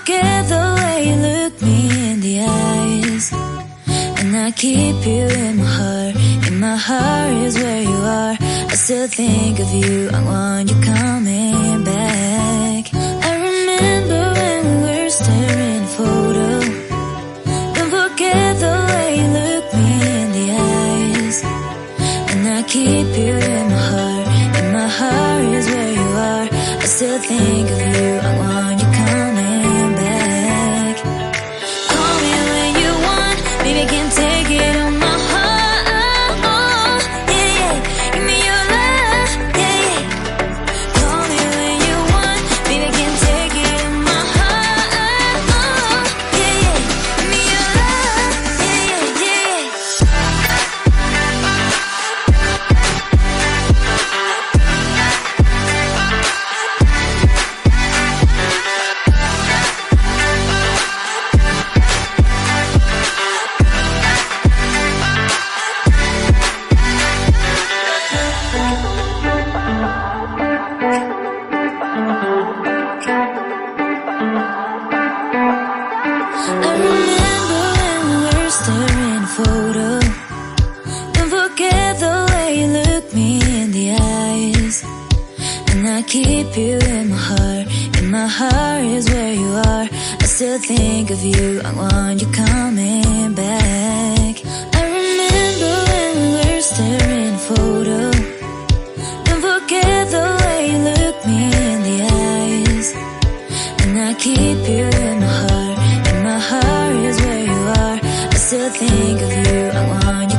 forget the way you look me in the eyes. And I keep you in my heart. In my heart is where you are. I still think of you, I want you coming back. I remember when we were staring at a photo. Don't forget the way you look me in the eyes. And I keep you in my heart. In my heart is where you are. I still think of you, I want you coming back. Call me when you want, baby, I can take it on my heart. Yeah, yeah, give me your love, yeah, yeah. Call me when you want, baby, I can take it on my heart. Yeah, yeah, give me your love, yeah, yeah, yeah. I remember when we were staring at a photo. Don't forget the way you look me in the eyes. And I keep you in my heart. In my heart is where you are. I still think of you, I want you coming back. I remember when we were staring at a photo. Don't forget the way you look me in the eyes. And I keep you in my heart. In my heart is where you are. I still think of you, I want you